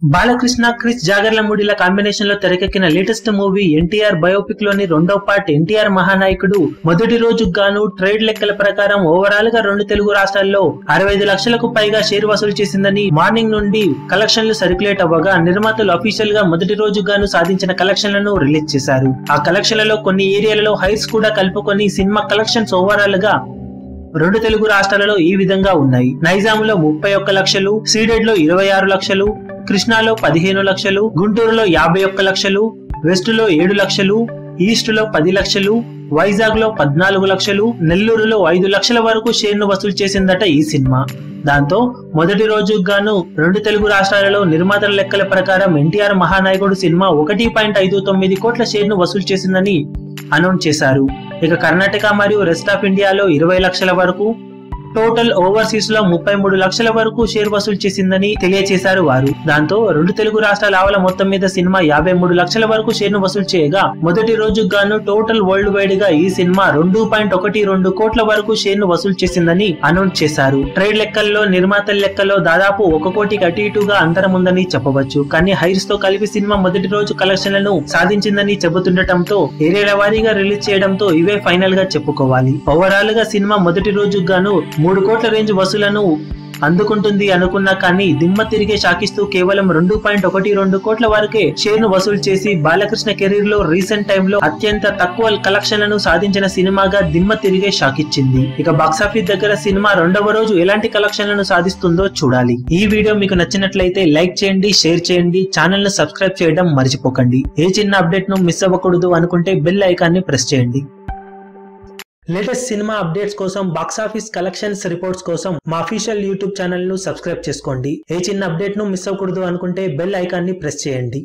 Balakrishna Krish జాగర్లమూడిల combination లో తెరకెక్కిన latest movie NTR biopic లోని రెండో పార్ట్ ఎన్టీఆర్ మహానాయకుడు మొదటి రోజుకు గాను ట్రేడ్ లెక్కల ప్రకారం ఓవరాల్ గా రెండు తెలుగు రాష్ట్రాల్లో 65 లక్షలకు పైగా షేర్ వసూలు చేసిందని మార్నింగ్ నుండి కలెక్షన్లు సర్క్యులేట్ అవ్వగా నిర్మాతలు అఫీషియల్ గా మొదటి రోజుకు గాను సాధించిన కలెక్షన్లను రిలీజ్ చేశారు. ఆ కలెక్షన్లలో కొన్ని ఏరియాలలో హైస్ కూడా కలుపుకొని సినిమా కలెక్షన్స్ ఓవరాల్ గా రెండు తెలుగు రాష్ట్రాలలో ఈ విధంగా ఉన్నాయి. నైజాంలో 31 లక్షలు, సీడెడ్ లో 26 లక్షలు, కృష్ణాలో 15 లక్షలు, గుంటూరులో 51 లక్షలు, వెస్ట్ లో 7 లక్షలు, ఈస్ట్ లో 10 లక్షలు, వైజాగ్ లో 14 లక్షలు, నెల్లూరులో 5 లక్షల వరకు షేర్ ను వసూలు చేసిందట ఈ సినిమా. దాంతో మొదటి రోజుకు గాను రెండు తెలుగు రాష్ట్రాలలో నిర్మాతల లెక్కల ప్రకారం ఎన్టీఆర్ మహానాయకుడు సినిమా 1.59 కోట్ల షేర్ ను వసూలు చేసిందని అనౌన్స్ చేశారు. ఇక కర్ణాటక మరియు రెస్ట్ ఆఫ్ ఇండియాలో 20 లక్షల వరకు, టోటల్ ఓవర్సీస్ లో 33 లక్షల వరకు షేర్ వసూలు చేసిందని తెలియజేశారు వారు. దాంతో రెండు తెలుగు రాష్ట్రాల ఆవల మొత్తం మీద సినిమా 53 లక్షల వరకు షేర్ ను వసూలు చేయగా మొదటి రోజుకు గాను టోటల్ వరల్డ్ వైడ్ గా ఈ సినిమా 2.12 కోట్ల వరకు షేర్ ను వసూలు చేసిందని అనౌన్స్ చేశారు. ట్రేడ్ లెక్కల్లో నిర్మాతల లెక్కల్లో దాదాపు 1 కోటికి అటు ఇటుగా అంతరం ఉందని చెప్పవచ్చు. కానీ హైర్స్ తో కలిపి సినిమా మొదటి రోజు కలెక్షన్లను సాధించిందని చెబుతుండటంతో ఏరియాల వారీగా రిలీజ్ చేయడంతో ఇవే ఫైనల్ గా చెప్పుకోవాలి. ఓవరాల్ గా సినిమా మొదటి రోజుకు గాను 3 కోట్ల రేంజ్ వసూలను అందుకుంటుంది అనుకున్నా కానీ దిమ్మ తిరిగే షాకిస్తూ కేవలం 2.12 కోట్ల వరకే షేర్ ను వసూలు చేసి బాలకృష్ణ కెరీర్ లో రీసెంట్ టైమ్ లో అత్యంత తక్కువ కలెక్షన్లను సాధించిన సినిమాగా దిమ్మ తిరిగే షాకిచ్చింది. ఇక బాక్సాఫీస్ దగ్గర సినిమా రెండవ రోజు ఎలాంటి కలెక్షన్లను సాధిస్తుందో చూడాలి. ఈ వీడియో మీకు నచ్చినట్లయితే లైక్ చేయండి, షేర్ చేయండి, ఛానల్ ను సబ్స్క్రైబ్ చేయడం మర్చిపోకండి. ఏ చిన్న అప్డేట్ ను మిస్ అవ్వకూడదు అనుకుంటే బెల్ ఐకాన్ ని ప్రెస్ చేయండి. లేటెస్ట్ సినిమా అప్డేట్స్ కోసం, బాక్సాఫీస్ కలెక్షన్స్ రిపోర్ట్స్ కోసం మా అఫీషియల్ యూట్యూబ్ ఛానల్ ను సబ్స్క్రైబ్ చేసుకోండి. ఏ చిన్న అప్డేట్ ను మిస్ అవ్వకూడదు అనుకుంటే బెల్ ఐకాన్ ని ప్రెస్ చేయండి.